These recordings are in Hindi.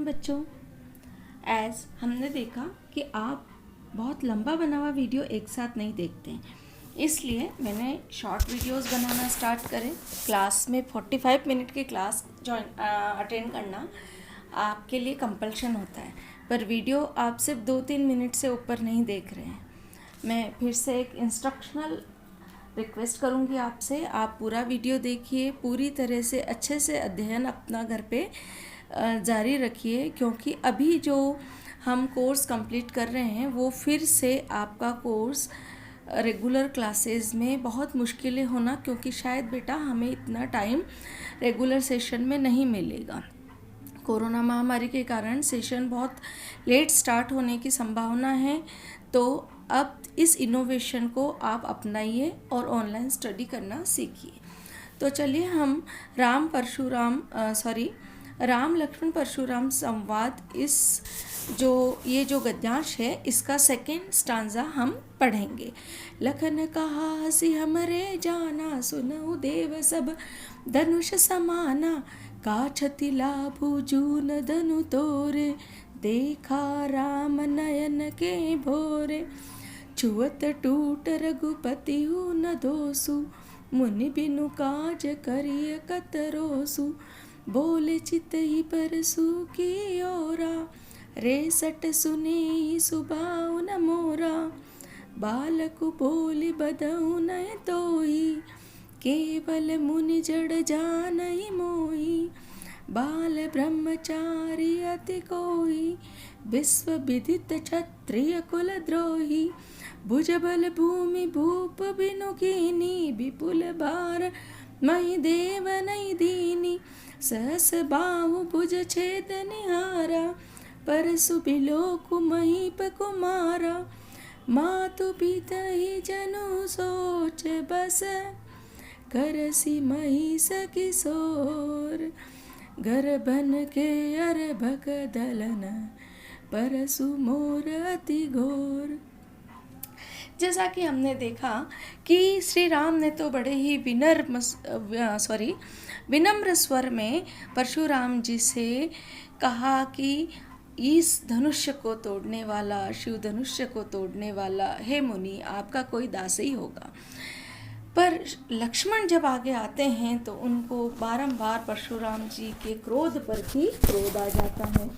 राम बच्चों। एज हमने देखा कि आप बहुत लंबा बना हुआ वीडियो एक साथ नहीं देखते हैं, इसलिए मैंने शॉर्ट वीडियोस बनाना स्टार्ट करें। क्लास में 45 मिनट की क्लास अटेंड करना आपके लिए कंपल्शन होता है, पर वीडियो आप सिर्फ 2-3 मिनट से ऊपर नहीं देख रहे हैं। मैं फिर से एक इंस्ट्रक्शनल रिक्वेस्ट करूंगी आपसे, आप पूरा वीडियो देखिए, पूरी तरह से अच्छे से अध्ययन अपना घर पे जारी रखिए, क्योंकि अभी जो हम कोर्स कंप्लीट कर रहे हैं वो फिर से आपका कोर्स रेगुलर क्लासेस में बहुत मुश्किलें होना, क्योंकि शायद बेटा हमें इतना टाइम रेगुलर सेशन में नहीं मिलेगा। कोरोना महामारी के कारण सेशन बहुत लेट स्टार्ट होने की संभावना है, तो अब इस इनोवेशन को आप अपनाइए और ऑनलाइन स्टडी करना सीखिए। तो चलिए हम राम लक्ष्मण परशुराम संवाद, इस ये जो गद्यांश है इसका सेकेंड स्टांजा हम पढ़ेंगे। लखन कहा हसी हमरे जाना, सुनऊ देव सब धनुष समाना, काछति लाभु जून धनु तोरे, देखा राम नयन के भोरे, छुअत टूट रघुपति हूँ न दोसु, मुनि बिनु काज करिय कतरोसु, बोले चित ही परसु की ओरा, रेसट सुने सुबाऊ न मोरा, बालकु बोली बदऊ न तोई, केवल मुनि जड़ जानई मोई, बाल ब्रह्मचारी अति कोई, विश्व विदित क्षत्रिय कुल द्रोही, भुजबल भूमि भूप बिनु कीनी, विपुल भार मही देव नहीं दीनी, सहस बाहु भुज छेद निहारा, परसु बिलोकु महीप कुमारा, मातु पिता ही जनु सोच बस, करसी महिष किशोर, घर बन के अरभक दलन, परसु मोर अति घोर। जैसा कि हमने देखा कि श्री राम ने तो बड़े ही विनम्र स्वर में परशुराम जी से कहा कि इस धनुष्य को तोड़ने वाला, शिव धनुष्य को तोड़ने वाला हे मुनि, आपका कोई दास ही होगा। पर लक्ष्मण जब आगे आते हैं तो उनको बारंबार परशुराम जी के क्रोध पर भी क्रोध आ जाता है,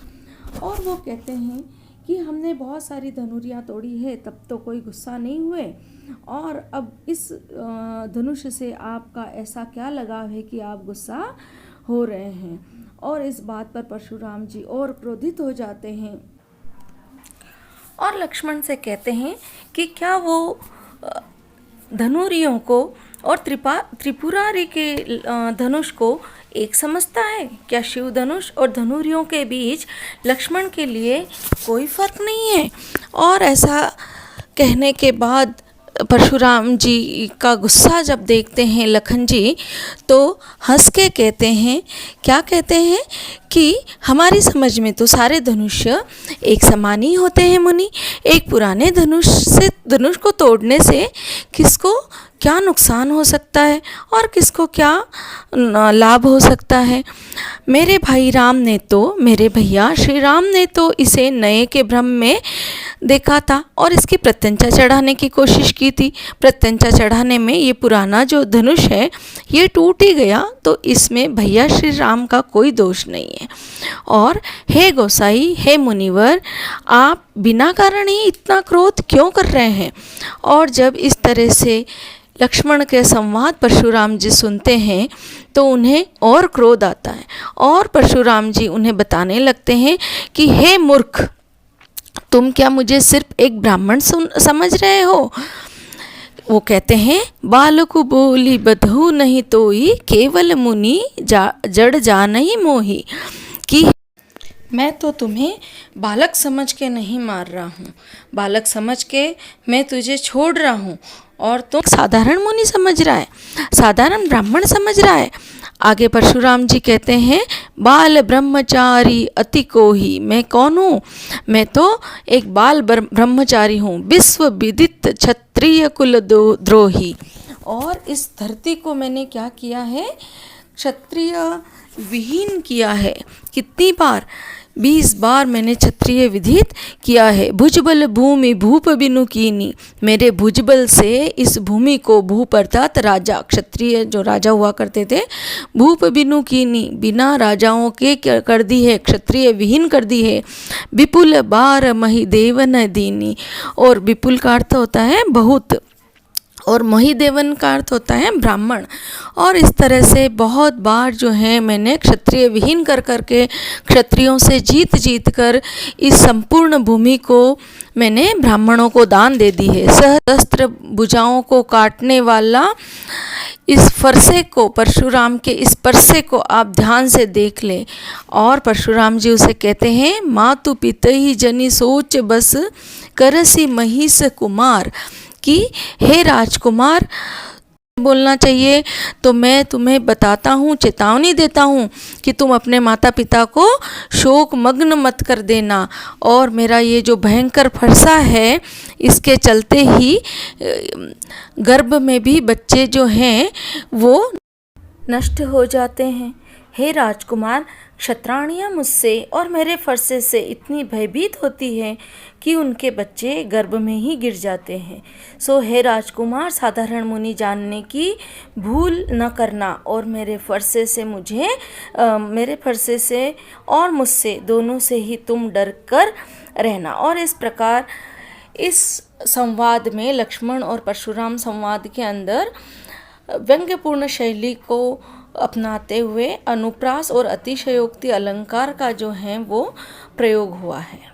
और वो कहते हैं कि हमने बहुत सारी धनुरियाँ तोड़ी है, तब तो कोई गुस्सा नहीं हुए, और अब इस धनुष से आपका ऐसा क्या लगाव है कि आप गुस्सा हो रहे हैं। और इस बात पर परशुराम जी और क्रोधित हो जाते हैं और लक्ष्मण से कहते हैं कि क्या वो धनुरियों को और त्रिपुरारी के धनुष को एक समझता है? क्या शिव धनुष और धनुरियों के बीच लक्ष्मण के लिए कोई फर्क नहीं है? और ऐसा कहने के बाद परशुराम जी का गुस्सा जब देखते हैं लखन जी, तो हंस के कहते हैं, क्या कहते हैं कि हमारी समझ में तो सारे धनुष एक समान ही होते हैं मुनि। एक पुराने धनुष को तोड़ने से किसको क्या नुकसान हो सकता है और किसको क्या लाभ हो सकता है। मेरे भैया श्री राम ने तो इसे नए के भ्रम में देखा था और इसकी प्रत्यंचा चढ़ाने की कोशिश की थी। प्रत्यंचा चढ़ाने में ये पुराना जो धनुष है ये टूट ही गया, तो इसमें भैया श्री राम का कोई दोष नहीं है। और हे गोसाई, हे मुनिवर, आप बिना कारण ही इतना क्रोध क्यों कर रहे हैं? और जब इस तरह से लक्ष्मण के संवाद परशुराम जी सुनते हैं तो उन्हें और क्रोध आता है, और परशुराम जी उन्हें बताने लगते हैं कि हे मूर्ख, तुम क्या मुझे सिर्फ एक ब्राह्मण समझ रहे हो? वो कहते हैं, बालकु बोली बधू नहीं तोई, केवल मुनि जड़ जानई मोही, कि मैं तो तुम्हें बालक समझ के नहीं मार रहा हूँ, बालक समझ के मैं तुझे छोड़ रहा हूँ, और तुम साधारण मुनि समझ रहा है, साधारण ब्राह्मण समझ रहा है। आगे परशुराम जी कहते हैं, बाल ब्रह्मचारी अति कोही, मैं कौन हूँ? मैं तो एक बाल ब्रह्मचारी हूँ, विश्व विदित क्षत्रिय कुल द्रोही। और इस धरती को मैंने क्या किया है? क्षत्रिय विहीन किया है। कितनी बार? 20 बार मैंने क्षत्रिय विदित किया है। भुजबल भूमि भूप बिनु कीनी, मेरे भुजबल से इस भूमि को, भूप अर्थात राजा, क्षत्रिय जो राजा हुआ करते थे, भूप बिनु कीनी, बिना राजाओं के कर दी है, क्षत्रिय विहीन कर दी है। विपुल बार मही देवन दीनी, और विपुल का अर्थ होता है बहुत, और महिदेवन का अर्थ होता है ब्राह्मण। और इस तरह से बहुत बार जो है मैंने क्षत्रिय विहीन कर करके, क्षत्रियों से जीत कर इस संपूर्ण भूमि को मैंने ब्राह्मणों को दान दे दी है। सहस्त्र भुजाओं को काटने वाला इस फरसे को, परशुराम के इस परसे को आप ध्यान से देख लें। और परशुराम जी उसे कहते हैं, मातु पितहि जनि सोच बस करसी महिष कुमार, कि हे राजकुमार, बोलना चाहिए तो मैं तुम्हें बताता हूँ, चेतावनी देता हूँ कि तुम अपने माता पिता को शोक मग्न मत कर देना। और मेरा ये जो भयंकर फरसा है, इसके चलते ही गर्भ में भी बच्चे जो हैं वो नष्ट हो जाते हैं। हे राजकुमार, क्षत्राणियाँ मुझसे और मेरे फरसे से इतनी भयभीत होती है कि उनके बच्चे गर्भ में ही गिर जाते हैं। सो हे राजकुमार, साधारण मुनि जानने की भूल न करना, और मेरे फरसे से और मुझसे दोनों से ही तुम डर कर रहना। और इस प्रकार इस संवाद में, लक्ष्मण और परशुराम संवाद के अंदर व्यंग्यपूर्ण शैली को अपनाते हुए अनुप्रास और अतिशयोक्ति अलंकार का जो है वो प्रयोग हुआ है।